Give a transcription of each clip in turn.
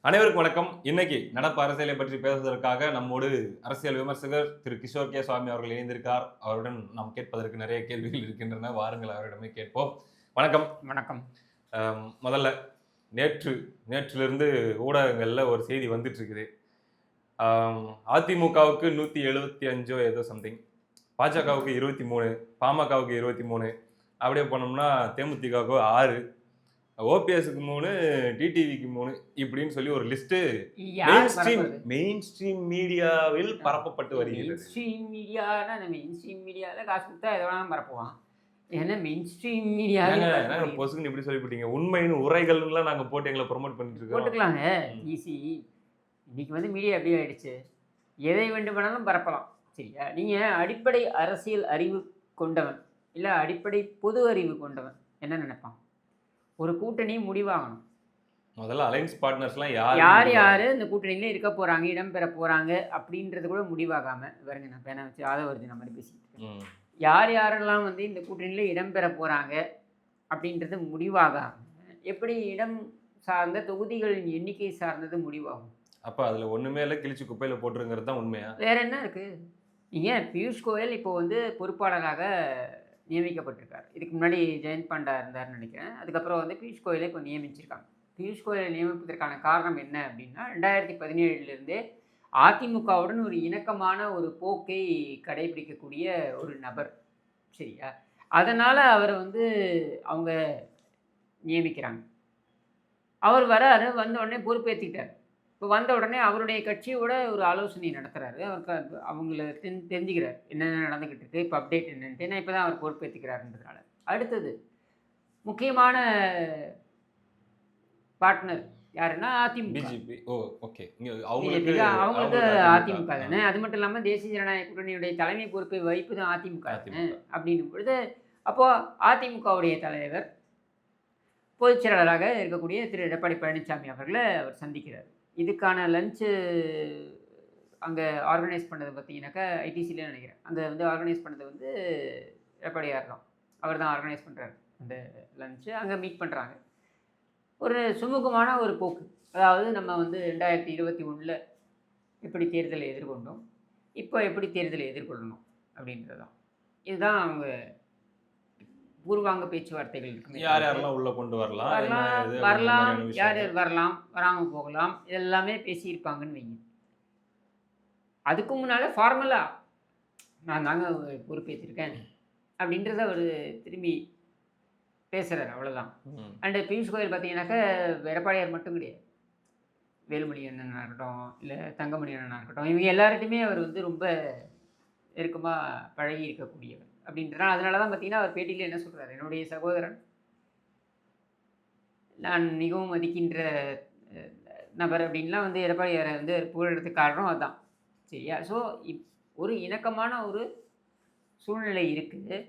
அனைவருக்கும் வணக்கம். இன்னைக்கு நடப்பு அரசியலை பற்றி பேசுவதற்காக நம்மோடு அரசியல் விமர்சகர் திரு கிஷோர் கே. சுவாமி அவர்கள் இணைந்திருக்கார். அவருடன் நாம் கேட்பதற்கு நிறைய கேள்விகள் இருக்கின்றன. வாருங்கள் அவரிடமே கேட்போம். வணக்கம். வணக்கம். முதல்ல நேற்றிலிருந்து ஊடகங்கள்ல ஒரு செய்தி வந்துட்டு இருக்குது. அதிமுகவுக்கு 175 ஏதோ சம்திங், பாஜகவுக்கு 23, பாமகவுக்கு 23, அப்படியே போனோம்னா தேமுதிகவுக்கு 6, ஓபிஎஸ்க்கு 3, டிடிவிக்கு 3 இப்படின்னு சொல்லி ஒரு லிஸ்ட் மெயின் ஸ்ட்ரீம் மீடியாவில் பரப்பப்பட்டு வருகிறது. மெயின் ஸ்ட்ரீம் மீடியால காசு கொடுத்தா எதை வேணாலும் பரப்புவான். ஏன்னா மெயின் ஸ்ட்ரீம் மீடியாவில் பொசுக்குன்னு இப்படி சொல்லிவிட்டீங்க. உண்மையின் உரைகள்லாம் நாங்க போட்டு எங்களை ப்ரொமோட் பண்ணிட்டு இருக்கோம். போட்டுக்கலாங்க, ஈஸி. இன்னைக்கு மீடியா எப்படி ஆயிடுச்சு, எதை வேண்டுமானாலும் பரப்பலாம். சரியா? நீங்க அடிப்படை அரசியல் அறிவு கொண்டவன் இல்லை அடிப்படை பொது அறிவு கொண்டவன் என்ன நினைப்பான்? ஒரு கூட்டணி முடிவாகணும். முதல்ல அலைன்ஸ் பார்ட்னர்ஸ்லாம் யார் இந்த கூட்டணியில இருக்க போறாங்க, இடம்பெற போறாங்க அப்படின்றது கூட முடிவாகாம பாருங்க. நான் பேனை வச்சு ஆதவர்த்தி நம்ம மாதிரி பேசிட்டு யாரெல்லாம் இந்த கூட்டணியில இடம்பெற போறாங்க அப்படின்றது முடிவாகாம எப்படி இடம் சார்ந்த தொகுதிகளின் எண்ணிக்கை சார்ந்தது முடிவாகும்? அப்ப அதுல ஒண்ணுமே இல்லை, கிழிச்சு குப்பையில போட்டுருங்கிறது தான் உண்மையா? வேற என்ன இருக்கு? நீங்க பியூஷ் கோயல் இப்போ பொறுப்பாளராக நியமிக்கப்பட்டிருக்கார். இதுக்கு முன்னாடி ஜெயந்த் பாண்டா இருந்தார்னு நினைக்கிறேன். அதுக்கப்புறம் பியூஷ் கோயலை இப்போ நியமிச்சிருக்காங்க. பியூஷ் கோயலை நியமிப்பதற்கான காரணம் என்ன அப்படின்னா, 2017 அதிமுகவுடன் ஒரு இணக்கமான ஒரு போக்கை கடைபிடிக்கக்கூடிய ஒரு நபர். சரியா? அதனால் அவரை அவங்க நியமிக்கிறாங்க. அவர் வராரு, வந்த உடனே பொறுப்பேற்றிக்கிட்டார். இப்போ வந்த உடனே அவருடைய கட்சியோட ஒரு ஆலோசனை நடத்துகிறாரு. அவருக்கு அவங்கள தெரிஞ்சுக்கிறார் என்னென்ன நடந்துக்கிட்டு இருக்குது, இப்போ அப்டேட் என்னன்ட்டு. ஏன்னா இப்போ தான் அவர் பொறுப்பேற்றுக்கிறாருன்றதுனால. அடுத்தது முக்கியமான பார்ட்னர் யாருன்னா அதிமுக, பிஜேபி. ஓ ஓகே. அவங்களுக்கு அதிமுக தானே. அது மட்டும் இல்லாமல் தேசிய ஜனநாயக கூட்டணியுடைய தலைமை பொறுப்பை வைப்பு தான் அதிமுக தானே. அப்படின்னும் பொழுது அப்போது அதிமுகவுடைய தலைவர் பொதுச் செயலாளராக இருக்கக்கூடிய திரு எடப்பாடி பழனிசாமி அவர்களை அவர் சந்திக்கிறார். இதுக்கான லஞ்சு அங்கே ஆர்கனைஸ் பண்ணது பார்த்தீங்கன்னாக்கா ஐடிசியில் நினைக்கிறேன். அங்கே ஆர்கனைஸ் பண்ணது எடப்பாடியார் தான். அவர் தான் ஆர்கனைஸ் பண்ணுறாரு அந்த லஞ்சு. அங்கே மீட் பண்ணுறாங்க. ஒரு சுமூகமான ஒரு போக்கு. அதாவது நம்ம 2021 எப்படி தேர்தலை எதிர்கொண்டோம், இப்போ எப்படி தேர்தலை எதிர்கொள்ளணும் அப்படின்றது தான். இதுதான் அவங்க பூர்வாங்க பேச்சுவார்த்தைகள் இருக்கு. யாரெல்லாம் உள்ள கொண்டு வரலாம், யார் யார் வரலாம், வராமல் போகலாம், இதெல்லாமே பேசியிருப்பாங்கன்னு வைங்க. அதுக்கு முன்னால் ஃபார்மலாக நான் தாங்க பொறுப்பேற்றிருக்கேன் அப்படின்றத அவர் திரும்பி பேசுகிறார், அவ்வளோதான். அண்டு பியூஷ் கோயல் பார்த்தீங்கன்னாக்கா எடப்பாடியார் மட்டும் கிடையாது. வேலுமணி அண்ணனாக இருக்கட்டும், இல்லை தங்கமணி அண்ணனாக இருக்கட்டும், இவங்க எல்லார்ட்டையுமே அவர் ரொம்ப நெருக்கமாக பழகி இருக்கக்கூடியவர் அப்படின்றனால. அதனால தான் பார்த்தீங்கன்னா அவர் பேட்டியில் என்ன சொல்கிறார், என்னுடைய சகோதரன், நான் மிகவும் மதிக்கின்ற நபர் அப்படின்லாம் எடப்பாடியாரை புகழறதுக்கு காரணம் அதுதான். சரியா? ஸோ ஒரு இணக்கமான ஒரு சூழ்நிலை இருக்குது.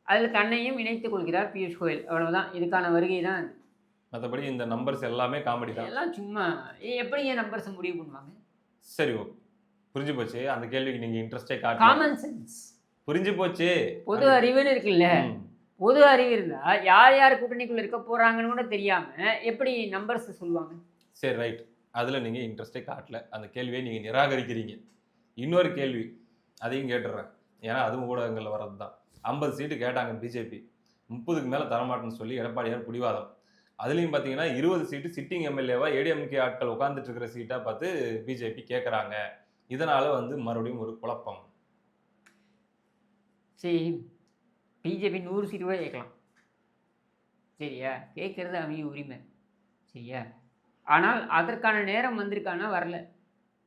அதில் தன்னையும் இணைத்துக் கொள்கிறார் பியூஷ் கோயல், அவ்வளவுதான். இதுக்கான வருகை தான். மற்றபடி இந்த நம்பர்ஸ் எல்லாமே காமெடி தான். எல்லாம் சும்மா எப்படி ஏன் நம்பர்ஸ் முடிவு பண்ணுவாங்க? சரி, ஓகே, புரிஞ்சு போச்சு. அந்த கேள்விக்கு நீங்க இன்ட்ரெஸ்டே காட்டல. காமன் சென்ஸ் புரிஞ்சு போச்சு. பொது அறிவுன்னு இருக்குல்ல, பொது அறிவு இருந்தா யார் கூட்டணிக்குள்ள இருக்க போறாங்கன்னு கூட தெரியாம எப்படி நம்பர்ஸ் சொல்லுவாங்க? சரி, ரைட். அதுல நீங்க இன்ட்ரெஸ்டே காட்டல. அந்த கேள்வியை நீங்க நிராகரிக்கிறீங்க. இன்னொரு கேள்வி, அதையும் கேட்டுடுறேன். ஏன்னா அதுவும் ஊடகங்கள்ல வர்றது தான். 50 சீட்டு கேட்டாங்க பிஜேபி, 30க்கு மேலே தரமாட்டேன்னு சொல்லி எடப்பாடியார் பிடிவாதம். அதுலேயும் பார்த்தீங்கன்னா 20 சீட்டு சிட்டிங் எம்எல்ஏவா ஏடிஎம்கே ஆட்கள் உட்காந்துட்டு இருக்கிற சீட்டாக பார்த்து பிஜேபி கேட்குறாங்க. இதனால் மறுபடியும் ஒரு குழப்பம். சரி, பிஜேபி 100 சீட்டு கூட கேட்கலாம். சரியா? கேட்குறது அவங்க உரிமை. சரியா? ஆனால் அதற்கான நேரம் வந்திருக்கானா? வரல.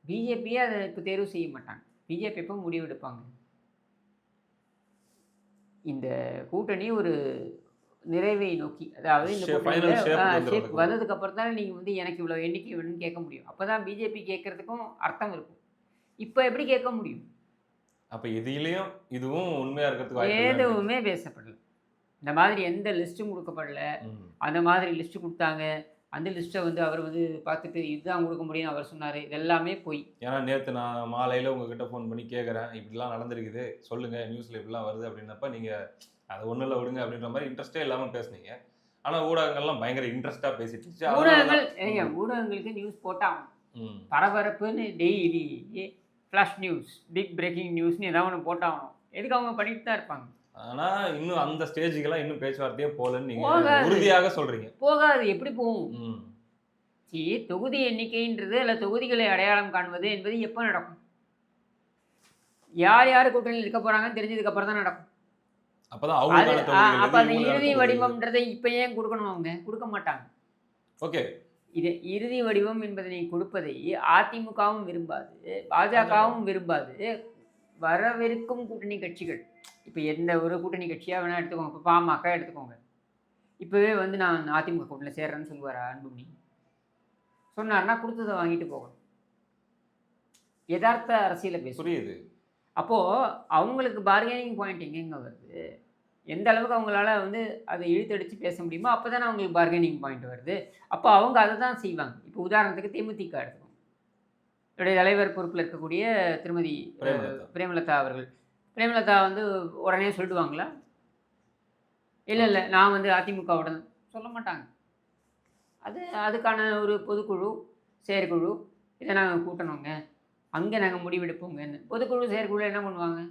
பிஜேபியே அதை இப்போ தேர்வு செய்ய மாட்டாங்க. பிஜேபி எப்போ முடிவு எடுப்பாங்க? இந்த கூட்டணி ஒரு நிறைவை நோக்கி, அதாவது இந்த ஷேப் வந்ததுக்கு அப்புறம் தான் நீங்கள் எனக்கு இவ்வளோ எண்ணிக்கை வேணும்னு கேட்க முடியும். அப்போ தான் பிஜேபி கேட்கறதுக்கும் அர்த்தம் இருக்கும். இப்போ எப்படி கேட்க முடியும்? அப்போ இதுலேயும் இதுவும் உண்மையாக இருக்கிறதுக்கு எதுவுமே பேசப்படல. இந்த மாதிரி எந்த லிஸ்ட்டும் கொடுக்கப்படல. அந்த மாதிரி லிஸ்ட்டு கொடுத்தாங்க, அந்த லிஸ்ட்டை அவர் பார்த்துட்டு இதுதான் கொடுக்க முடியும்னு அவர் சொன்னார். இதெல்லாமே போய். ஏன்னா நேற்று நான் மாலையில் உங்ககிட்ட ஃபோன் பண்ணி கேட்குறேன், இப்படிலாம் நடந்திருக்குது சொல்லுங்கள், நியூஸில் இப்படிலாம் வருது அப்படின்னப்ப நீங்கள் அதை ஒன்றும் இல்லை விடுங்க அப்படின்ற மாதிரி இன்ட்ரெஸ்டே இல்லாமல் பேசுனீங்க. ஆனா ஊடகங்கள்லாம் பயங்கர இன்ட்ரெஸ்டா பேசிட்டு இருந்துச்சு. ஊடகங்கள் அதனாலதான் ஊடகங்களுக்கு நியூஸ் போட்டாங்க ம். பரபரப்புன்னு daily flash news big breaking நியூஸ்னு ஏதாவது ஒன்று போட்டாகணும். எதுக்கு அவங்க பண்ணிட்டு தான் இருப்பாங்க. ஆனா இன்னும் அந்த ஸ்டேஜுக்கெல்லாம் இன்னும் பேச்சுவார்த்தையே போலன்னு நீங்க போகாது. உறுதியாக சொல்றீங்க. போகாது. எப்படி போகும்? ம். தொகுதி எண்ணிக்கைன்றது அல்ல தொகுதிகளை அடையாளம் காண்பது என்பது எப்போ நடக்கும்? யார் யார் கூட்டணியில் இருக்க போறாங்கன்னு தெரிஞ்சதுக்கு அப்புறம் தான் நடக்கும். அப்பதான் அது அவங்களுக்கான தொகுதிகள் அப்ப எது, அந்த இவங்களுக்கான இறுதி தொகுதிகள் எது. வடிவம்ன்றதை இப்ப ஏன் கொடுக்கணும்? அவங்க கொடுக்க மாட்டாங்க. ஓகே. இது இறுதி வடிவம் என்பதனை கொடுப்பதை அதிமுகவும் விரும்பாது, பாஜகவும் விரும்பாது. வரவிருக்கும் கூட்டணி கட்சிகள் இப்போ எந்த ஒரு கூட்டணி கட்சியாக வேணால் எடுத்துக்கோங்க. இப்போ பாமக எடுத்துக்கோங்க. இப்போவே வந்து நான் அதிமுக கூட்டணியில் சேர்றேன்னு சொல்லுவாரா அன்புமணி? சொன்னார்னா கொடுத்ததை வாங்கிட்டு போகணும். யதார்த்த அரசியலை பேச புரியுது. அப்போது அவங்களுக்கு பார்கெனிங் பாயிண்ட் எங்கெங்க வருது? எந்த அளவுக்கு அவங்களால வந்து அதை இழுத்தடிச்சு பேச முடியுமோ அப்போ தானே அவங்களுக்கு பார்கெனிங் பாயிண்ட் வருது. அப்போ அவங்க அதை தான் செய்வாங்க. இப்போ உதாரணத்துக்கு தேமுதிக எடுத்துக்கோங்க. என்னுடைய தலைவர் பொறுப்பில் இருக்கக்கூடிய திருமதி பிரேமலதா அவர்கள். பிரேமலதா வந்து உடனே சொல்லிடுவாங்களா? இல்லை இல்லை, நான் வந்து அதிமுகவுடன் சொல்ல மாட்டாங்க. அதுக்கான ஒரு பொதுக்குழு செயற்குழு இதை நாங்கள் கூட்டணுங்க, அங்கே நாங்கள் முடிவெடுப்போங்கன்னு. பொதுக்குழு செயற்குழு என்ன பண்ணுவாங்க?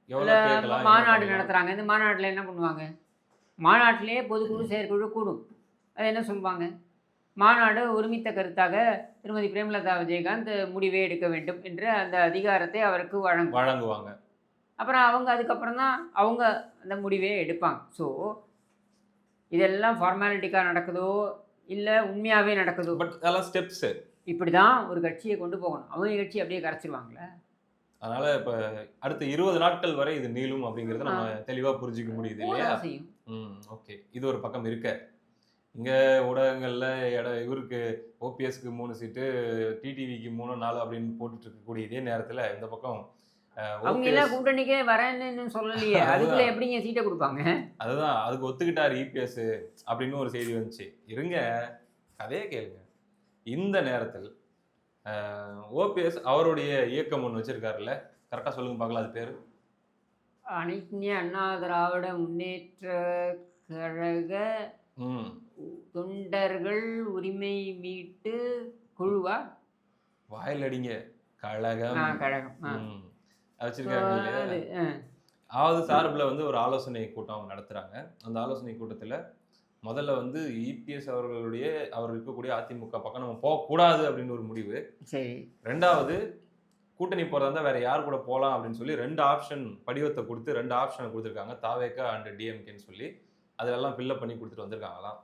இல்லை மாநாடு நடத்துகிறாங்க. இந்த மாநாட்டில் என்ன பண்ணுவாங்க? மாநாட்டிலே பொதுக்குழு செயற்குழு கூடும். அது என்ன சொல்லுவாங்க? மாநாடு ஒருமித்த கருத்தாக திருமதி பிரேமலதா விஜயகாந்த் முடிவே எடுக்க வேண்டும் என்ற அந்த அதிகாரத்தை அவருக்கு வழங்குவாங்க. அப்புறம் அவங்க அதுக்கப்புறம் தான் அவங்க அந்த முடிவே எடுப்பாங்க. ஸோ இதெல்லாம் ஃபார்மாலிட்டிக்காக நடக்குதோ இல்லை உண்மையாகவே நடக்குதோ? பட் அதெல்லாம் ஸ்டெப்ஸு. இப்படி தான் ஒரு கட்சியை கொண்டு போகணும். அவங்க கட்சி அப்படியே கரைச்சிருவாங்களே. அதனால இப்போ அடுத்த 20 நாட்கள் வரை இது நீளும் அப்படிங்கிறத நம்ம தெளிவாக புரிஞ்சிக்க முடியுது இல்லையா? ஓகே. இது ஒரு பக்கம் இருக்க, இங்கே ஊடகங்களில் இவருக்கு ஓபிஎஸ்க்கு 3 சீட்டு, டிடிவிக்கு 3 4 அப்படின்னு போட்டுட்டு இருக்கக்கூடிய இதே நேரத்தில் இந்த பக்கம் அவங்க எல்லாம் கூட்டணிக்கே வரேன்னு சொல்லலையே, அதுக்குள்ள எப்படிங்க சீட்டை கொடுப்பாங்க? அதுதான், அதுக்கு ஒத்துக்கிட்டார் இபிஎஸ் அப்படின்னு ஒரு செய்தி வந்துச்சு. இருங்க, கதையே கேளுங்க. இந்த நேரத்தில் ஓபிஎஸ் அவருடைய இயக்கம் ஒன்று வச்சிருக்காருல்ல, கரெக்டாக சொல்லுங்க பார்க்கலாம், அது பேர் அனைத்து அண்ணா திராவிட முன்னேற்ற கழக தொண்டர்கள் உரிமை மீட்டு குழுவா? வாயில் அடிங்க, கழகம் வச்சிருக்காங்க இல்லையா? அதாவது சார்பில் வந்து ஒரு ஆலோசனை கூட்டம் அவங்க நடத்துறாங்க. அந்த ஆலோசனை கூட்டத்தில் முதல்ல வந்து இபிஎஸ் அவர்களுடைய அவர் இருக்கக்கூடிய அதிமுக பக்கம் நம்ம போகக்கூடாது அப்படின்னு ஒரு முடிவு. சரி. ரெண்டாவது, கூட்டணி போகிறதா இருந்தால் வேற யார் கூட போகலாம் அப்படின்னு சொல்லி 2 ஆப்ஷன் படிவத்தை கொடுத்து 2 ஆப்ஷனை கொடுத்துருக்காங்க, தாவேகா அண்ட் டிஎம்கேன்னு சொல்லி. அதிலெல்லாம் ஃபில்லப் பண்ணி கொடுத்துட்டு வந்திருக்காங்களாம்.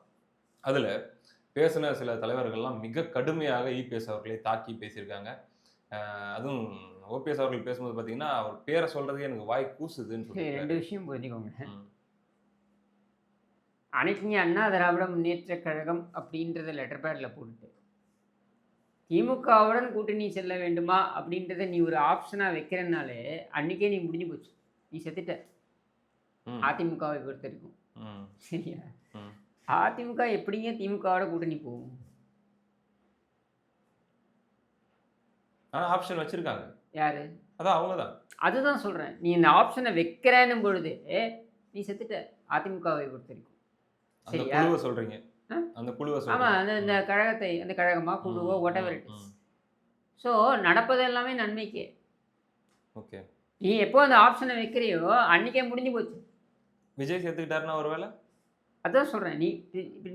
அதில் பேசின சில தலைவர்கள்லாம் மிக கடுமையாக இபிஎஸ் அவர்களை தாக்கி பேசியிருக்காங்க. அதுவும் ஓபிஎஸ் அவர்கள் பேசும்போது பார்த்தீங்கன்னா அவர் பேரை சொல்றதுக்கு எனக்கு வாய் கூசுதுன்னு சொல்லி 2 விஷயம் புரிஞ்சுக்கோங்க. அனைத்து அண்ணா திராவிட முன்னேற்ற கழகம் அப்படின்றத லெட்டர் பேடில் போட்டுட்டு திமுகவுடன் கூட்டணி செல்ல வேண்டுமா அப்படின்றத நீ ஒரு ஆப்ஷனாக வைக்கிறனாலே அன்றைக்கே நீ முடிஞ்சு போச்சு, நீ செத்துட்ட. அதிமுகவை பொறுத்த வரைக்கும் சரியா? அதிமுக எப்படிங்க திமுகவோட கூட்டணி போகும்? ஆப்ஷன் வச்சிருக்காங்க. யாரு? அதான் அவங்க தான். அதுதான் சொல்கிறேன், நீ இந்த ஆப்ஷனை வைக்கிறேன்னும் பொழுது நீ செத்துட்ட அதிமுகவை பொறுத்த வரைக்கும். அந்த குழுவை சொல்றீங்க, அந்த குழுவை சொல்றீங்க. ஆமாம், அந்த கழகத்தை, அந்த கழகமா குழுவோ whatever it is. ஸோ நடப்பது எல்லாமே நன்மைக்கே. ஓகே. நீ எப்போ அந்த ஆப்ஷனை வைக்கிறியோ அன்றைக்கே முடிஞ்சு போச்சு. விஜய் சேர்த்துக்கிட்டாருன்னா ஒருவேளை? அதான் சொல்கிறேன், நீ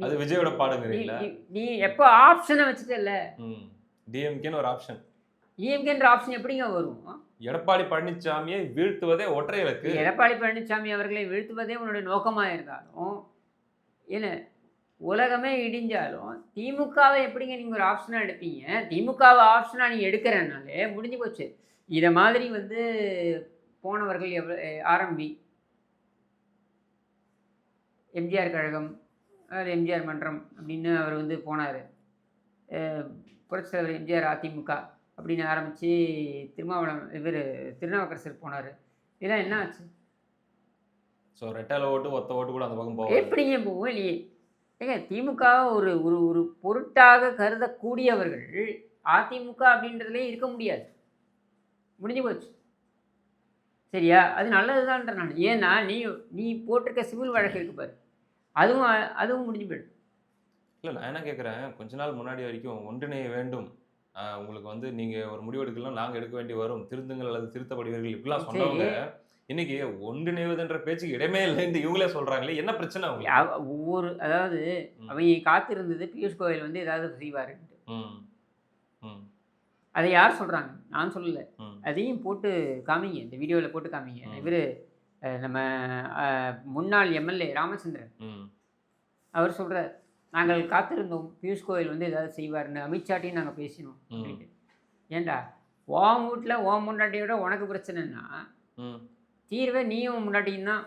அது விஜயோட பாடுங்கிறீங்களா? நீ எப்போ ஆப்ஷனை வச்சுட்டல, டிஎம்கேன்னு ஒரு ஆப்ஷன், டிஎம்கேன்ற ஆப்ஷன் எப்படிங்க வரும்? எடப்பாடி பழனிசாமியை வீழ்த்துவதே ஒற்றை இலக்கு. எடப்பாடி பழனிசாமி அவர்களை வீழ்த்துவதே உன்னுடைய நோக்கமாக இருந்தாலும், இல்லை உலகமே இடிஞ்சாலும் திமுகவை எப்படிங்க நீங்கள் ஒரு ஆப்ஷனாக எடுப்பீங்க? திமுகவை ஆப்ஷனாக நீ எடுக்கிறனாலே முடிஞ்சு போச்சு. இதை மாதிரி வந்து போனவர்கள் ஆரம்பி எம்ஜிஆர் கழகம், அது எம்ஜிஆர் மன்றம் அப்படின்னு அவர் வந்து போனார். புரட்சித் தலைவர் எம்ஜிஆர் அதிமுக அப்படின்னு ஆரம்பித்து திருநாவுக்கரசர் போனார். இதெல்லாம் என்ன ஆச்சு? ஸோ ரெட்டலை ஓட்டு ஒத்த ஓட்டு கூட அந்த பக்கம் போகும். எப்படிங்க போகும்? இல்லையே. ஏங்க, திமுக ஒரு ஒரு ஒரு பொருட்டாக கருதக்கூடியவர்கள் அதிமுக அப்படின்றதுலேயே இருக்க முடியாது, முடிஞ்சு போச்சு. சரியா? அது நல்லது தான்ற நான். ஏன்னா நீ போட்டிருக்க சிவில் வழக்கு இருக்கு பாரு, அதுவும் அதுவும் முடிஞ்சு போயிடும். இல்லை நான் என்ன கேட்குறேன், கொஞ்ச நாள் முன்னாடி வரைக்கும் ஒன்றிணைய வேண்டும், உங்களுக்கு வந்து நீங்க ஒரு முடிவு எடுக்கலாம், நாங்க எடுக்க வேண்டி வரும், திருந்துங்கள் அல்லது திருத்தப்படுவீர்கள் இப்படிலாம் சொன்னவங்க, சரி. இன்னைக்கு ஒன்றிணைவதுன்ற பேச்சுக்கு இடமே இல்லைன்னு இவங்களே சொல்றாங்களே, என்ன பிரச்சனை அவங்களுக்கு? ஒவ்வொரு அதாவது ம், அவங்க காத்திருந்தது பியூஷ் கோயல் வந்து ஏதாவது செய்வாருன்ட்டு. ம், ம், அதை யார் சொல்றாங்க? நான் சொல்லல. ம், அதையும் போட்டு காமிங்க. இந்த வீடியோல போட்டு காமிங்க. ம், இவரு நம்ம அ முன்னாள் எம்எல்ஏ ராமச்சந்திரன். ம், அவர் சொல்றார், "நாங்கள் காத்திருந்தோம். பியூஷ் கோயல் வந்து ஏதாவது செய்வாருன்னு. அமித்ஷாட்டையும் நாங்க பேசினோம்." ம், அப்படின்ட்டு. ஏன்டா, உன் வீட்ல உன் பொண்டாட்டியோட உனக்கு பிரச்சனைன்னா, ம், தீர்வை நீயும் உன் பொண்டாட்டியும் தான்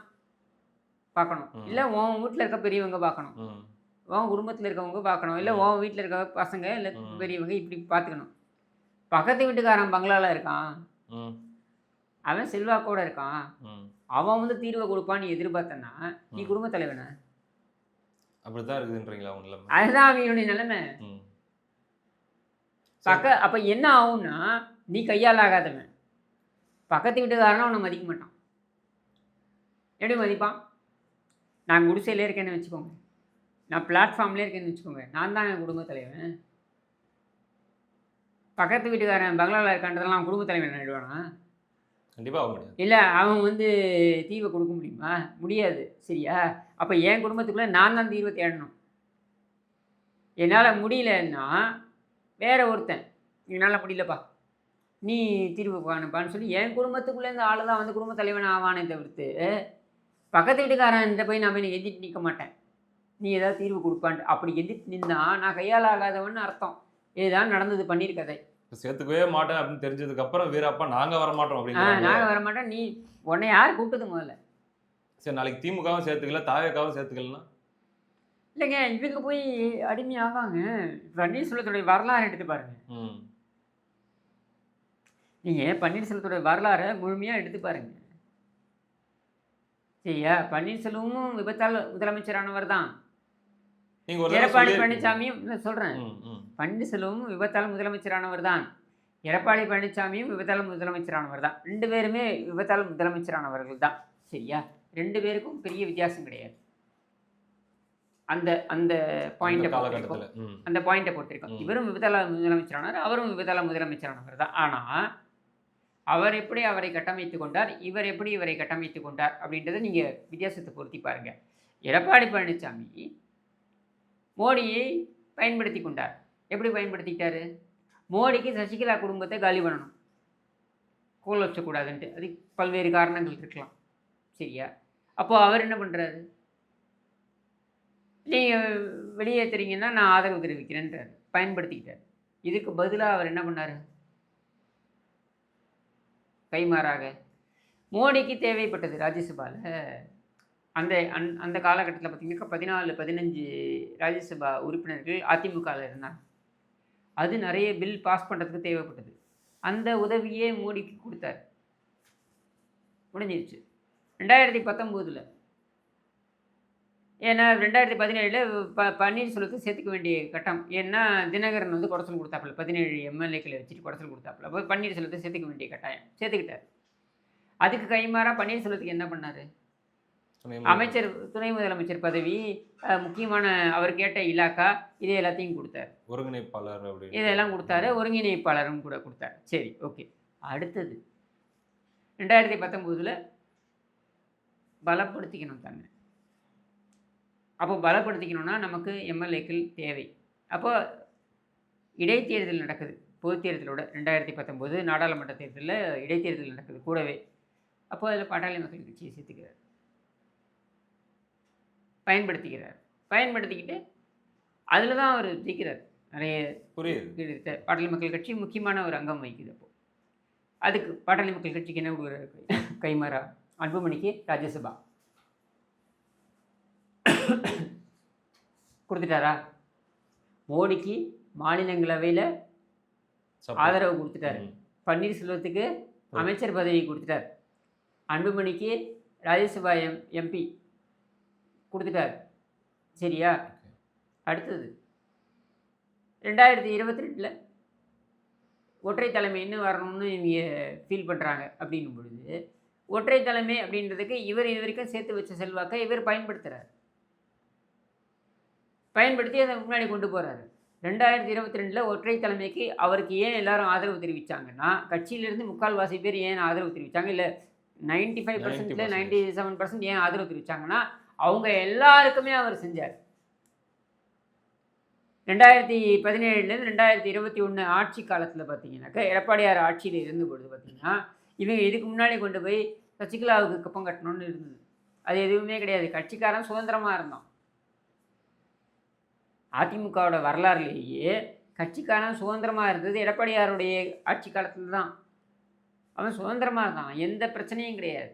பார்க்கணும். ம். இல்ல உன் வீட்ல இருக்க பெரியவங்க பார்க்கணும். ம், உன் குடும்பத்துல இருக்கவங்க பார்க்கணும். இல்ல ம். உன் வீட்ல இருக்க பசங்க, இல்ல ம். பெரியவங்க இப்படி பார்த்துக்கணும். பக்கத்து வீட்டுக்காரன் பங்களால இருக்கான். ம், அவன் செல்வாக்கோட இருக்கான். ம், அவன் வந்து தீர்வை கொடுப்பான்னு நீ எதிர்பார்த்தன்னா, நீ ம். குடும்பத் தலைவனா? அப்படித்தான் இருக்குதுன்றீங்களா உங்க நிலைமை? அதுதான் அவனுடைய நிலைமை. ம். சரி. அப்ப என்ன ஆகும்னா, நீ கையால் ஆகாதவன். பக்கத்து வீட்டுக்காரனா உன்னை மதிக்க மாட்டான். எப்படி மதிப்பான்? நான் குடிசையிலே இருக்கேன்னு வச்சுக்கோங்க. நான் பிளாட்ஃபார்ம்லேயே இருக்கேன்னு வச்சுக்கோங்க. நான் தான் என் குடும்பத் தலைவன். பக்கத்து வீட்டுக்காரன் பங்களாவில் இருக்கான்றதெல்லாம் அவன் குடும்பத் தலைவன் ஆயிடுவானா? கண்டிப்பா ஆக முடியாது. இல்ல அவன் வந்து தீர்வை கொடுக்க முடியுமா? முடியாது. சரியா? அப்ப என் குடும்பத்துக்குள்ள நான் தான் தீர்வை தேடணும். என்னால முடியலன்னா, வேற ஒருத்தன், "என்னால முடியலப்பா, நீ தீர்வு காணுப்பான்னு" சொல்லி என் குடும்பத்துக்குள்ள இந்த ஆளு தான் வந்து குடும்பத் தலைவன் ஆவானே தவிர்த்து, பக்கத்து வீட்டுக்காரன்ட்ட போய் நான் போய் எதிர்த்து நிற்க மாட்டேன். நீ ஏதாவது தீர்வு கொடுப்பான்ட்டு. அப்படி எதிர்த்து நின்னா, நான் கையால் ஆகாதவன்னு அர்த்தம். இதுதான் நடந்தது பன்னீர் கதை. சேர்த்துக்கவே மாட்டேன் அப்படின்னு தெரிஞ்சதுக்கு அப்புறம் வீரப்பா நாங்க வரமாட்டோம் அப்படிங்கிறாங்க. நாங்க வரமாட்டோம். உன்னை யார் கூப்பிட்டது முதல்ல? சரி நாளைக்கு திமுகவும் சேர்த்துக்கல, தாவேக்காவும் சேர்த்துக்கலன்னா? இல்லைங்க, இவங்க போய் அடிமையாவாங்க. பன்னீர்செல்வத்துடைய வரலாறு எடுத்து பாருங்க. ம், நீங்க பன்னீர்செல்வத்துடைய வரலாறை முழுமையா எடுத்து பாருங்க. சரியா? பன்னீர்செல்வமும் விபத்தால் முதலமைச்சரானவர் தான். நீங்க ஒரு தடவை எடப்பாடி சொல்லியிருக்கீங்க. பழனிசாமியும் நான் சொல்றேன். ம், ம், பன்னீர்செல்வமும் விபத்தால் முதலமைச்சரானவர் தான். எடப்பாடி பழனிசாமியும் விபத்தால் முதலமைச்சரானவர் தான். 2 பேருமே விபத்தால் முதலமைச்சரானவர்கள் தான். சரியா? 2 பேருக்கும் பெரிய வித்தியாசம் கிடையாது. அந்த அந்த அந்த பாயிண்ட்டை பொறுத்தவரைக்கும் காலகட்டத்துல. ம், அந்த பாயிண்ட்டை பொறுத்தவரைக்கும். ம். இவரும் விபத்தால முதலமைச்சரானார், அவரும் விபத்தால முதலமைச்சரானவர் தான். ஆனா, அவர் எப்படி அவரை கட்டமைத்துக் கொண்டார், இவர் எப்படி இவரை கட்டமைத்துக் கொண்டார் அப்படின்றத நீங்க வித்தியாசத்தை பொருத்தி பாருங்க. எடப்பாடி பழனிசாமி மோடியை பயன்படுத்தி கொண்டார். எப்படி பயன்படுத்திக்கிட்டாரு? மோடிக்கு சசிகலா குடும்பத்தை காலி பண்ணணும். கோல் வச்சக்கூடாதுன்ட்டு. அதுக்கு பல்வேறு காரணங்கள் இருக்கலாம். சரியா? அப்போ அவர் என்ன பண்றாரு? நீங்க வெளியேத்துறீங்கன்னா நான் ஆதரவு தெரிவிக்கிறேன்றாரு. பயன்படுத்திக்கிட்டாரு. இதுக்கு பதிலா அவர் என்ன பண்ணாரு? கைமாறாக மோடிக்கு தேவைப்பட்டது ராஜ்யசபால. அந்த காலகட்டத்தில் பார்த்தீங்கன்னா 14, 15 ராஜ்யசபா உறுப்பினர்கள் அதிமுகவில் இருந்தாங்க. அது நிறைய பில் பாஸ் பண்ணுறதுக்கு தேவைப்பட்டது. அந்த உதவியே மோடிக்கு கொடுத்தாரு. முடிஞ்சிருச்சு. 2019 ஏன்னா 2017 பன்னீர்செல்வத்தை சேர்த்துக்க வேண்டிய கட்டம். ஏன்னா தினகரன் வந்து குடைச்சல் கொடுத்தாப்புல, 17 எம்எல்ஏக்களை வச்சுட்டு குடைச்சல் கொடுத்தாப்புல. அப்போ பன்னீர்செல்வத்தை சேர்த்துக்க வேண்டிய கட்டாயம். சேர்த்துக்கிட்டார். அதுக்கு கைமாறா பன்னீர்செல்வத்துக்கு என்ன பண்ணார்? அமைச்சர், துணை முதலமைச்சர் பதவி, முக்கியமான அவர் கேட்ட இலாக்கா, இது எல்லாத்தையும் கொடுத்தாரு. ஒருங்கிணைப்பாளர் அப்படின்னு இதெல்லாம் கொடுத்தாரு. ஒருங்கிணைப்பாளரும் கூட கொடுத்தாரு. சரி, ஓகே. அடுத்தது 2019 பலப்படுத்திக்கணும் தன்னை. அப்போ பலப்படுத்திக்கணும்னா நமக்கு எம்எல்ஏக்கள் தேவை. அப்போ இடைத்தேர்தல் நடக்குது. பொதுத் தேர்தலோட 2019 நாடாளுமன்ற தேர்தலில் இடைத்தேர்தல் நடக்குது கூடவே. அப்போ அதில் பாட்டாளி மக்கள் கட்சியை சேர்த்துக்கிறார், பயன்படுத்திக்கிட்டு அதில் தான் அவர் ஜெயிக்கிறார். நிறைய புரியுது. பாட்டாளி மக்கள் கட்சி முக்கியமான ஒரு அங்கம் வகிக்குது. அப்போ அதுக்கு பாட்டாளி மக்கள் கட்சிக்கு என்ன கொடுக்குறாரு? கைமாறா அன்புமணிக்கு ராஜ்யசபா கொடுத்துட்டாரா? மோடிக்கு மாநிலங்களவையில் ஆதரவு கொடுத்துட்டாரு. பன்னீர்செல்வத்துக்கு அமைச்சர் பதவி கொடுத்துட்டார். அன்புமணிக்கு ராஜ்யசபா எம்பி கொடுத்துட்டார். சரியா? அடுத்தது 2022 ஒற்றை தலைமை என்ன வரணும்னு இவங்க ஃபீல் பண்ணுறாங்க. அப்படின்னும் பொழுது ஒற்றை தலைமை அப்படின்றதுக்கு இவர் இது வரைக்கும் சேர்த்து வச்ச செல்வாக்கை இவர் பயன்படுத்துகிறார். பயன்படுத்தி அதை முன்னாடி கொண்டு போகிறாரு. 2022 ஒற்றை தலைமைக்கு அவருக்கு ஏன் எல்லாரும் ஆதரவு தெரிவித்தாங்கன்னா, கட்சியிலிருந்து முக்கால்வாசி பேர் ஏன் ஆதரவு தெரிவித்தாங்க, இல்லை 95%ல 97% ஏன் ஆதரவு தெரிவித்தாங்கன்னா, அவங்க எல்லாருக்குமே அவர் செஞ்சார். 2017லேருந்து 2021 ஆட்சி காலத்தில் பார்த்தீங்கன்னாக்கா, எடப்பாடியார் ஆட்சியில் இருந்தபொழுது பார்த்தீங்கன்னா, இவங்க இதுக்கு முன்னாடி கொண்டு போய் சசிகலாவுக்கு கப்பம் கட்டணும்னு இருந்தது. அது எதுவுமே கிடையாது. கட்சிக்காரன் சுதந்திரமாக இருந்தான். அதிமுகவோட வரலாறுலேயே கட்சிக்காரன் சுதந்திரமாக இருந்தது எடப்பாடியாருடைய ஆட்சி காலத்தில் தான். அவன் சுதந்திரமாக இருந்தான், எந்த பிரச்சனையும் கிடையாது.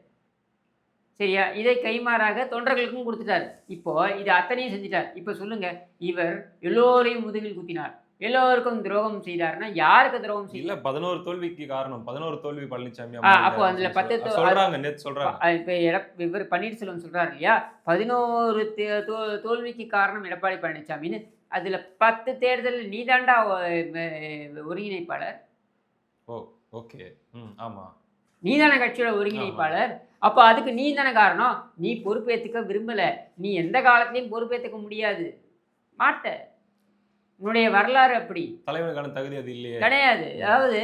சரியா? இதை கைமாறாக தொண்டர்களுக்கும் கொடுத்துட்டார். இப்போ இது அத்தனையும் செஞ்சிட்டார். இப்போ சொல்லுங்க, இவர் எல்லோரையும் முதுகில் குத்தினார், எல்லோருக்கும் துரோகம் செய்தார்னா யாருக்கு துரோகம் செய்யல? இல்ல 11 தோல்விக்கு காரணம் 11 தோல்வி பழனிசாமி அப்போ அதுல 10 சொல்றாங்க, நேத்து சொல்றாங்க. இப்போ இவர் பன்னீர்செல்வம் சொல்றாரு இல்லையா, 11 தோல்விக்கு காரணம் எடப்பாடி பழனிசாமின்னு. அதுல 10 தேர்தல் நீதாண்டா ஒருங்கிணைப்பாளர். ஓ ஓகே, ஆமா, நீதான கட்சியோட ஒருங்கிணைப்பாளர். அப்போ அதுக்கு நீ தானே காரணம். நீ பொறுப்பேற்றுக்க விரும்பல, நீ எந்த காலத்திலையும் பொறுப்பேற்றுக்க முடியாது, மாட்ட. உன்னுடைய வரலாறு அப்படி. தலைவனுக்கான தகுதி அது இல்லையே, கிடையாது. அதாவது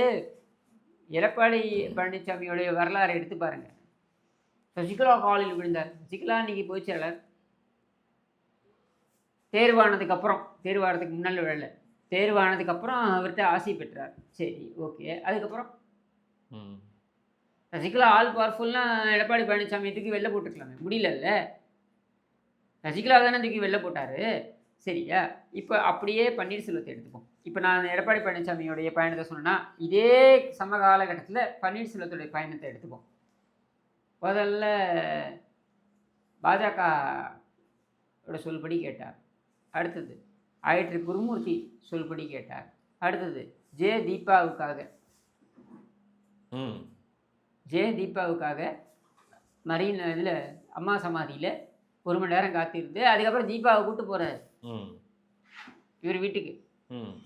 எடப்பாடி பழனிசாமியோடைய வரலாறு எடுத்து பாருங்க. சசிகலா காலில் விழுந்தார். சசிகலா இன்னைக்கு பொதுச்செயலாளர். தேர்வானதுக்கு அப்புறம், தேர்வானதுக்கு முன்னால் விழல, தேர்வானதுக்கு அப்புறம் அவர்கிட்ட ஆசை பெற்றார். சரி, ஓகே. அதுக்கப்புறம் சசிகலா ஆல் பவர்ஃபுல்னா எடப்பாடி பழனிசாமி தூக்கி வெளில போட்டுருக்கலாமே, முடியலல்ல. சசிகலா தானே தூக்கி வெளில போட்டார். சரியா? இப்போ அப்படியே பன்னீர்செல்வத்தை எடுத்துப்போம். இப்போ நான் எடப்பாடி பழனிசாமியோடைய பயணத்தை சொன்னேன்னா, இதே சம காலகட்டத்தில் பன்னீர்செல்வத்துடைய பயணத்தை எடுத்துப்போம். முதல்ல பாஜகவோட சொல்படி கேட்டார். அடுத்தது ஆயிற்று குருமூர்த்தி சொல்படி கேட்டார். அடுத்தது தீபாவுக்காக மரீன் இதில் அம்மா சமாதியில் 1 மணி நேரம் காத்திருந்து அதுக்கப்புறம் தீபாவை கூட்டு போகிறார். இவர் வீட்டுக்கு,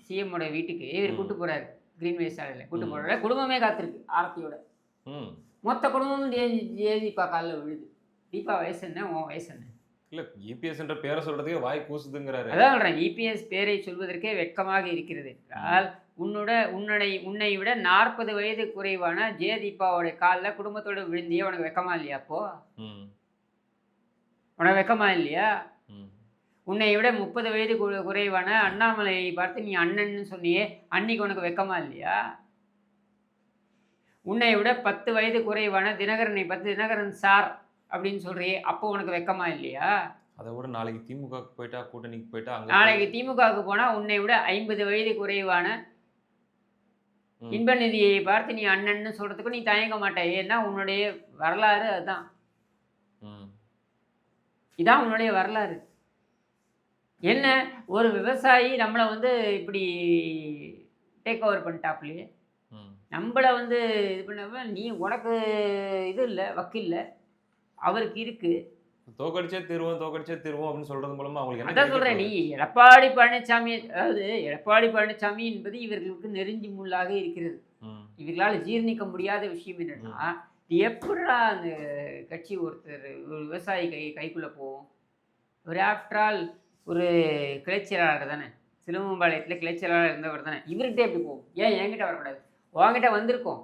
சிஎம்மோட வீட்டுக்கு இவர் கூட்டு போகிறாரு. கிரீன்வே சாலையில் கூட்டு போகிறாரு. குடும்பமே காத்திருக்கு ஆரத்தியோட. மொத்த குடும்பமும் தீபா காலில் விழுது. தீபா வயசு என்ன, உன் வயசு என்ன? இல்லை, இபிஎஸ் என்ற பேரை சொல்றதுக்கே வாய் கூசுதுங்கிறாரு. அதான் சொல்கிறேன், இபிஎஸ் பேரை சொல்வதற்கே வெட்கமாக இருக்கிறது என்றால், உன்னை விட 40 வயது குறைவான ஜெயதீபாவோட காலில் குடும்பத்தோடு விழுந்தியே உனக்கு வெக்கமா இல்லையா? அப்போ உனக்கு வெக்கமா இல்லையா? உன்னை விட 30 வயது குறைவான அண்ணாமலையை பார்த்து நீ அண்ணன்னு சொன்னியே, அன்னைக்கு உனக்கு வெக்கமா இல்லையா? உன்னை விட 10 வயது குறைவான தினகரனை பார்த்து தினகரன் சார் அப்படின்னு சொல்றியே, அப்போ உனக்கு வெக்கமா இல்லையா? அதை விட நாளைக்கு திமுக போயிட்டா, கூட்டணிக்கு போயிட்டா, நாளைக்கு திமுகவுக்கு போனா உன்னை விட 50 வயது குறைவான இன்பநிதியை பார்த்து நீ அண்ணன்னு சொல்றதுக்கு நீ தயங்க மாட்டே. ஏன்னா உன்னுடைய வரலாறு அதுதான். இதான் உன்னுடைய வரலாறு. என்ன, ஒரு விவசாயி நம்மளை இப்படி டேக் ஓவர் பண்ணிட்டாப்லையே, நம்மளை இது பண்ண, நீ உனக்கு இது இல்லை, வக்கில்ல, அவருக்கு இருக்கு. தோக்கடிச்சே தீர்வோம் அப்படின்னு சொல்றது மூலமா அவங்களுக்கு அதான் சொல்றேன். நீ எடப்பாடி பழனிசாமி, அதாவது எடப்பாடி பழனிசாமி என்பது இவர்களுக்கு நெருஞ்சி முள்ளாக இருக்கிறது. இவர்களால் ஜீர்ணிக்க முடியாத விஷயம் என்னன்னா, எப்படா அந்த கட்சி ஒரு விவசாயி கைக்குள்ள போவோம்? ஒரு ஆஃப்டர் ஆல் ஒரு கிளைச்செயலாளர் தானே, சிலுவம்பாளையத்தில் கிளைச்செயலாளர் இருந்தவர் தானே, இவர்கிட்ட எப்படி போகும்? ஏன் என்கிட்ட வரக்கூடாது? உங்ககிட்ட வந்திருக்கோம்.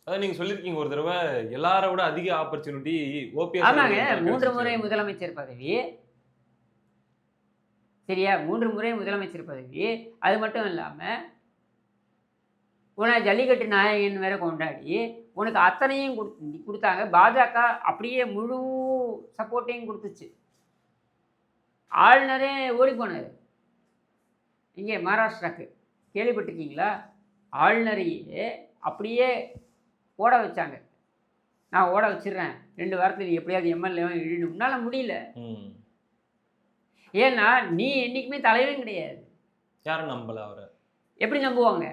அதான் நீங்க சொல்லியிருக்கீங்க ஒரு தடவை, எல்லாரை விட அதிக ஆப்பர்ச்சுனிட்டி ஓபிஎஸ். ஆமாங்க, 3 முறை முதலமைச்சர் பதவி. சரியா? 3 முறை முதலமைச்சர் பதவி. அது மட்டும் இல்லாமல் உனக்கு ஜல்லிக்கட்டு நாயகன் வேற கொண்டாடி உனக்கு அத்தனையும் கொடுத்தாங்க. பாஜக அப்படியே முழு சப்போர்ட்டையும் கொடுத்துச்சு. ஆளுநரே ஓடி போனார் இங்கே மகாராஷ்டிராக்கு, கேள்விப்பட்டிருக்கீங்களா? ஆளுநரையே அப்படியே ஓட வச்சாங்க. நான் ஓட வச்சிடுறேன், 2 வாரத்தில் எப்படியாவது எம்எல்ஏவும் இழு, உன்னால் முடியல. ஏன்னா நீ என்றைக்குமே தலைவன் கிடையாது. யாரும் நம்பல அவரை. எப்படி நம்புவாங்க?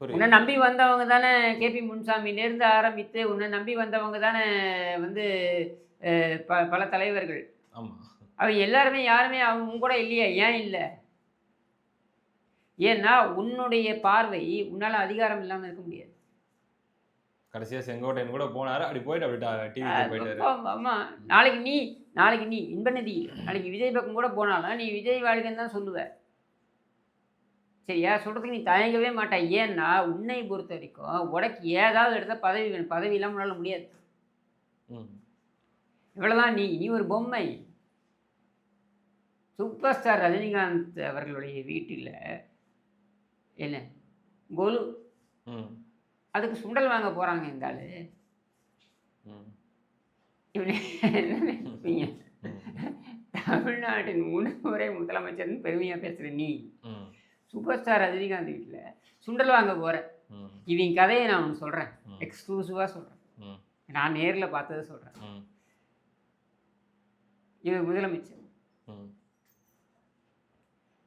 உன்னை நம்பி வந்தவங்க தானே, கேபி முன்சாமியிலேருந்து ஆரம்பித்து உன்னை நம்பி வந்தவங்க தானே பல தலைவர்கள். அவங்க எல்லாருமே யாருமே அவங்க கூட இல்லையா? ஏன் இல்லை? ஏன்னா உன்னுடைய பார்வை, உன்னால் அதிகாரம் இல்லாமல் இருக்க முடியாது. கடைசியா செங்கோட்டையன் கூட போனாரு, அப்படி போயிட்டு அப்படி டிவிக்கு போயிட்டாரு. அம்மா நாளைக்கு நீ இன்பநிதி நாளைக்கு விஜய் பக்கம் கூட போனாலும் நீ விஜய் வாழ்க்கைன்னு தான் சொல்லுவ. சரியா? சொல்கிறதுக்கு நீ தயங்கவே மாட்ட. ஏன்னா உன்னை பொறுத்த வரைக்கும் உனக்கு ஏதாவது இடத்துல பதவி வேணும். பதவி இல்லாமல் உன்னால முடியாது. இவ்வளோதான். நீ ஒரு பொம்மை. சூப்பர் ஸ்டார் ரஜினிகாந்த் அவர்களுடைய வீட்டில் என்ன கொலு அதுக்கு சுண்டல் வாங்க போகிறாங்க இந்த ஆளு. இவனே தமிழ்நாட்டின் முறை முதலமைச்சர்னு பெருமையாக பேசுகிற நீ சூப்பர் ஸ்டார் ரஜினிகாந்த் வீட்டில் சுண்டல் வாங்க போகிற. இவங்க கதையை நான் ஒன்று சொல்கிறேன், எக்ஸ்க்ளூசிவாக சொல்கிறேன், நான் நேரில் பார்த்ததை சொல்கிறேன். இவர் முதலமைச்சர்,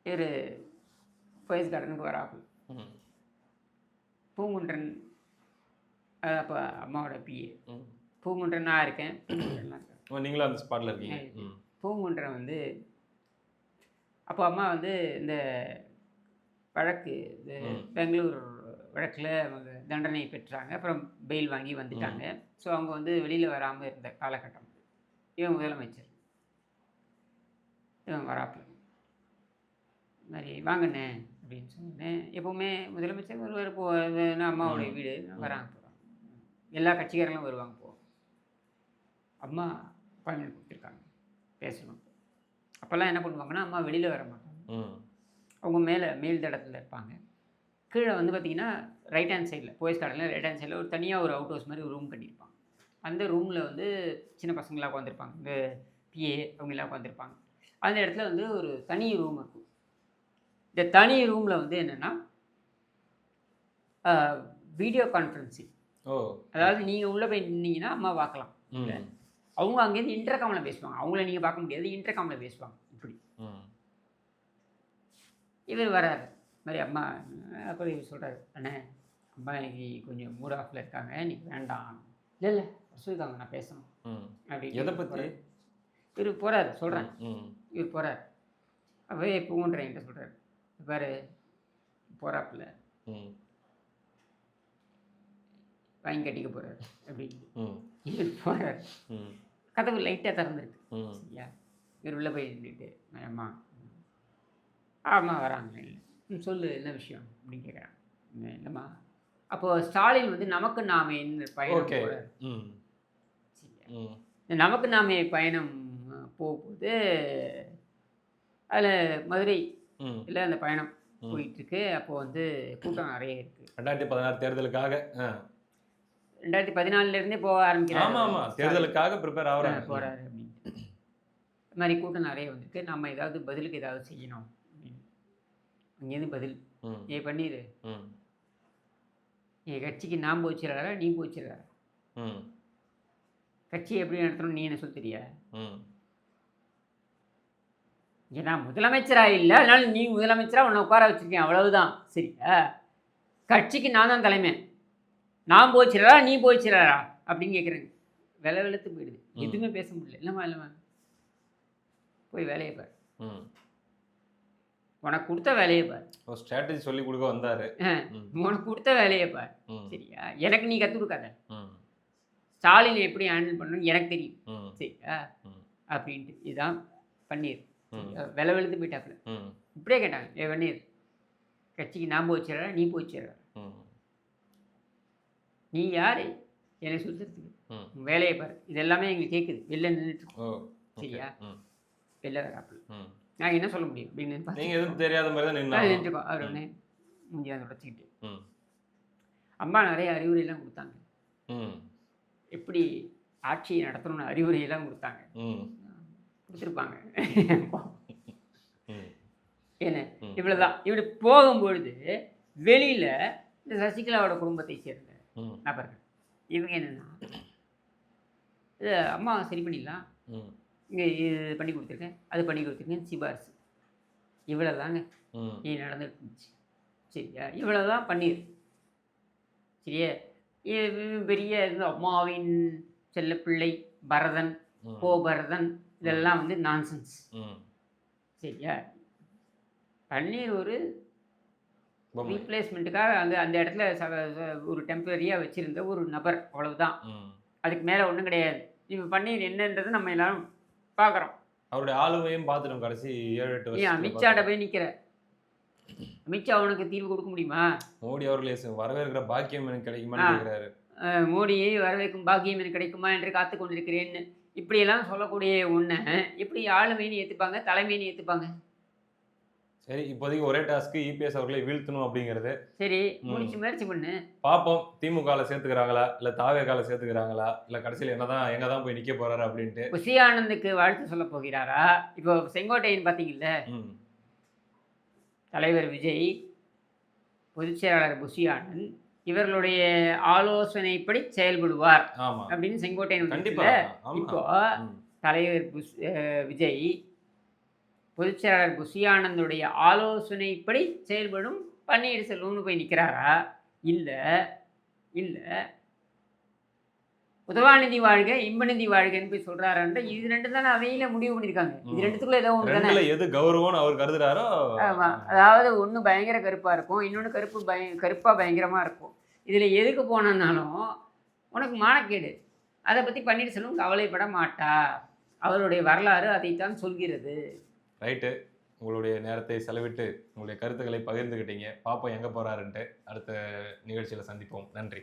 இவர் போயஸ் கார்டனுக்கு வராப்பு. பூங்குன்றன் அப்போ அம்மாவோட பிஏ பூங்குன்றன் நான் இருக்கேன். நீங்களும் அந்த ஸ்பாட்டில் இருக்கீங்க. பூங்குன்றன் வந்து அப்போ அம்மா வந்து இந்த வழக்கு பெங்களூர் வழக்கில் அவங்க தண்டனை பெற்றாங்க. அப்புறம் பெயில் வாங்கி வந்துட்டாங்க. ஸோ அவங்க வந்து வெளியில் வராமல் இருந்த காலகட்டம். இவன் முதலமைச்சர், இவன் வராப்பில் மாதிரி வாங்கினே அப்படின்னு சொன்னேன். எப்போவுமே முதலமைச்சர் வருவார், அம்மாவுடைய வீடு வராங்க போகிறாங்க, எல்லா கட்சிக்காரங்களும் வருவாங்க போவாங்க. அம்மா அப்பாயின்மெண்ட் கொடுத்துருக்காங்க பேசணும். அப்போல்லாம் என்ன பண்ணுவாங்கன்னா அம்மா வெளியில் வர மாட்டாங்க. அவங்க மேல் தடத்தில் இருப்பாங்க. கீழே வந்து பார்த்திங்கன்னா ரைட் ஹேண்ட் சைடில் போயஸ் கார்டனில் ரைட் ஹேண்ட் சைடில் ஒரு தனியாக ஒரு அவுட் ஹவுஸ் மாதிரி ஒரு ரூம் கட்டியிருப்பாங்க. அந்த ரூமில் வந்து சின்ன பசங்களாக உட்காந்துருப்பாங்க, இந்த பிஏ அவங்களாம் உட்காந்துருப்பாங்க. அந்த இடத்துல வந்து ஒரு தனி ரூம் இருக்கும். இந்த தனி ரூமில் வந்து என்னென்னா வீடியோ கான்ஃபரன்சிங். அதாவது நீங்கள் உள்ளே போய் நின்னீங்கன்னா அம்மா பார்க்கலாம். அவங்க அங்கேருந்து இன்டர்காமில் பேசுவாங்க. அவங்கள நீங்கள் பார்க்க முடியாது, இன்டர்காமில் பேசுவாங்க. இப்படி இவர் வராரு மாதிரி அம்மா. அப்புறம் இவர் சொல்கிறாரு, அண்ணே அம்மா இன்னைக்கு கொஞ்சம் மூட் ஆஃபில் இருக்காங்க, இன்னைக்கு வேண்டாம். இல்லை சொல்லியிருக்காங்க நான் பேசணும் அப்படி. எதை பற்றி இவர் போகிறாரு சொல்கிறேன். இவர் போகிறார். அப்பவே பூங்குன்றன் என்கிட்ட சொல்கிறாரு, பாரு போகிறாப்புல வாங்கி கட்டிக்க போகிறாரு அப்படின்னு. இவர் போகிறார். கதவு லைட்டாக திறந்துருக்கு. சரியா? இவர் உள்ளே போய் நின்றுட்டு, அம்மா ஆமாம் வராங்க. இல்லை சொல்லு என்ன விஷயம் அப்படின்னு கேட்குறாங்க. இல்லைம்மா அப்போது ஸ்டாலின் வந்து நமக்கு நாமே பயணம் போகிறார். சரியா? நமக்கு நாமே பயணம் போகும்போது அதில் மதுரை இல்லை அந்த பயணம் போயிட்டுருக்கு. அப்போது வந்து கூட்டம் நிறைய இருக்குது. 2016 தேர்தலுக்காக 2014 போக ஆரம்பிக்கிறாங்க. தேர்தலுக்காக ப்ரிப்பேர் ஆகிறாங்க போகிறாரு அப்படின்ட்டு. இது மாதிரி கூட்டம் நிறைய வந்துருக்கு, நம்ம ஏதாவது பதிலுக்கு ஏதாவது செய்யணும் அப்படின்னு. அங்கேருந்து பதில், ஏ பண்ணிடு, என் கட்சிக்கு நான் போச்சிடறா நீ போச்சிடறா, கட்சியை எப்படி நடத்தணும் நீ என்ன சொல்லுறியா? ஏன்னா முதலமைச்சராக இல்லை, அதனால நீ முதலமைச்சராக உன்னை உட்கார வச்சுருக்கேன், அவ்வளவுதான். சரியா? கட்சிக்கு நான் தான் தலைமை, நான் போச்சிடறா நீ போச்சிடறா அப்படின்னு கேட்குறேங்க. விலை வெளுத்து போயிடுது, எதுவுமே பேச முடியல. இல்லைம்மா போய் வேலையை பார், உனக்கு கொடுத்த வேலையை பார். ஸ்ட்ராட்டஜி சொல்லி கொடுக்க வந்தார். உனக்கு கொடுத்த வேலையை பார். சரியா? எனக்கு நீ கற்றுக் கொடுக்காத. ஸ்டாலினை எப்படி ஹேண்டில் பண்ணணும்னு எனக்கு தெரியும். சரியா? அப்படின்ட்டு இதுதான் பன்னீர். விலை வெளுத்து போயிட்டாப்புல. இப்படியே கேட்டாங்க, ஏ பன்னீர் கட்சிக்கு நான் போச்சிடறா நீ போச்சிடறா, நீ யார் என்னை சுற்றுறதுக்கு, வேலையை பாரு. இது எல்லாமே எங்களுக்கு கேட்குது, வெளில நின்றுட்டுருக்கோம். சரியா? வெளில வராப்புல நாங்கள் என்ன சொல்ல முடியும் அப்படின்னு நீங்கள் எதுவும் தெரியாத மாதிரி தான் நின்றுருக்கோம். அவர் ஒன்று முந்தியாந்து உடச்சிக்கிட்டு அம்மா நிறைய அறிவுரையெல்லாம் கொடுத்தாங்க. எப்படி ஆட்சியை நடத்தணும்னு அறிவுரையெல்லாம் கொடுத்தாங்க. கொடுத்துருப்பாங்க. என்ன இவ்வளோதான். இப்படி போகும்பொழுது வெளியில் இந்த சசிகலாவோட குடும்பத்தை சேர்ந்த நபர்கள் இவங்க என்னென்னா, இது அம்மா சரி பண்ணிடலாம், இங்கே இது பண்ணி கொடுத்துருக்கேன் அது பண்ணி கொடுத்துருக்கேன் சிபாரிசு, இவ்வளோ தாங்க நீ நடந்துட்டு இருந்துச்சு. சரியா? இவ்வளோ தான் பண்ணிடு. சரியா? பெரிய அம்மாவின் செல்லப்பிள்ளை பரதன் பரதன் இதெல்லாம் வந்து நான்சென்ஸ். சரியா? பன்னீர் ஒரு பொம்மை. ரீப்ளேஸ்மெண்ட்டுக்காக அந்த இடத்துல ஒரு டெம்பரரியாக வச்சுருந்த ஒரு நபர், அவ்வளவுதான். அதுக்கு மேலே ஒன்றும் கிடையாது. இப்போ பன்னீர் என்னன்றது நம்ம எல்லாரும் பார்க்குறோம். அவருடைய ஆளுமையும் பார்த்துட்டோம் கடைசி 7-8 நீ வருஷத்துல அமித்ஷாட்ட போய் நிற்கிற, அமித்ஷா உனக்கு தீர்வு கொடுக்க முடியுமா? மோடி அவர்களே வரவேற்கிற பாக்கியம் எனக்கு கிடைக்குமான்னு கேட்கிறாரு. மோடியை வரவேற்கும் பாக்கியம் எனக்கு கிடைக்குமா என்று காத்து கொண்டிருக்கிறேன்னு இப்படியெல்லாம் சொல்லக்கூடிய ஒன்றை எப்படி ஆளுமைன்னு ஏற்றுப்பாங்க, தலைமைன்னு ஏற்றுப்பாங்க? சரி, இப்போதைக்கு ஒரே டாஸ்க்கு இபிஎஸ் அவர்களை வீழ்த்தணும் அப்படிங்கிறது. சரி, முடிச்சு முயற்சி பண்ணு. பார்ப்போம் திமுகவில் சேர்த்துக்கிறாங்களா, இல்லை தாவேகால சேர்த்துக்கிறாங்களா, இல்லை கடைசியில் என்னதான் எங்கே தான் போய் நிற்க போறாரு அப்படின்ட்டு. புஷி ஆனந்துக்கு வாழ்த்து சொல்ல போகிறாரா? இப்போ செங்கோட்டையன் பார்த்தீங்கல்ல, தலைவர் விஜய், பொதுச் செயலாளர் புஷி ஆனந்த் இவர்களுடைய ஆலோசனைப்படி செயல்படுவார் அப்படின்னு செங்கோட்டையன் கண்டிப்பா. இப்போ தலைவர் விஜய் பொதுச் செயலாளர் புஷி ஆனந்துடைய ஆலோசனைப்படி செயல்படும் பன்னீர்செல்வம்னு போய் நிற்கிறாரா? இல்லை இல்லை உதவாநிதி வாழ்க இன்பநிதி வாழ்கன்னு போய் சொல்றாருன்ற இது ரெண்டு தானே அவையில முடிவு பண்ணியிருக்காங்க. இது ரெண்டுத்துக்குள்ள ஏதோ ஒன்று தானே எது கௌரவம்னு அவர் கருதுறாரோ. ஆமாம், அதாவது ஒன்று பயங்கர கருப்பாக இருக்கும், இன்னொன்று கருப்பாக பயங்கரமாக இருக்கும். இதில் எதுக்கு போனாலும் உனக்கு மானக்கேடு. அதை பற்றி பன்னீர்செல்வம் கவலைப்பட மாட்டா. அவருடைய வரலாறு அதைத்தான் சொல்கிறது. ரைட்டு, உங்களுடைய நேரத்தை செலவிட்டு உங்களுடைய கருத்துக்களை பகிர்ந்துக்கிட்டீங்க. பார்ப்போம் எங்கே போகிறாருன்ட்டு. அடுத்த நிகழ்ச்சியில் சந்திப்போம். நன்றி.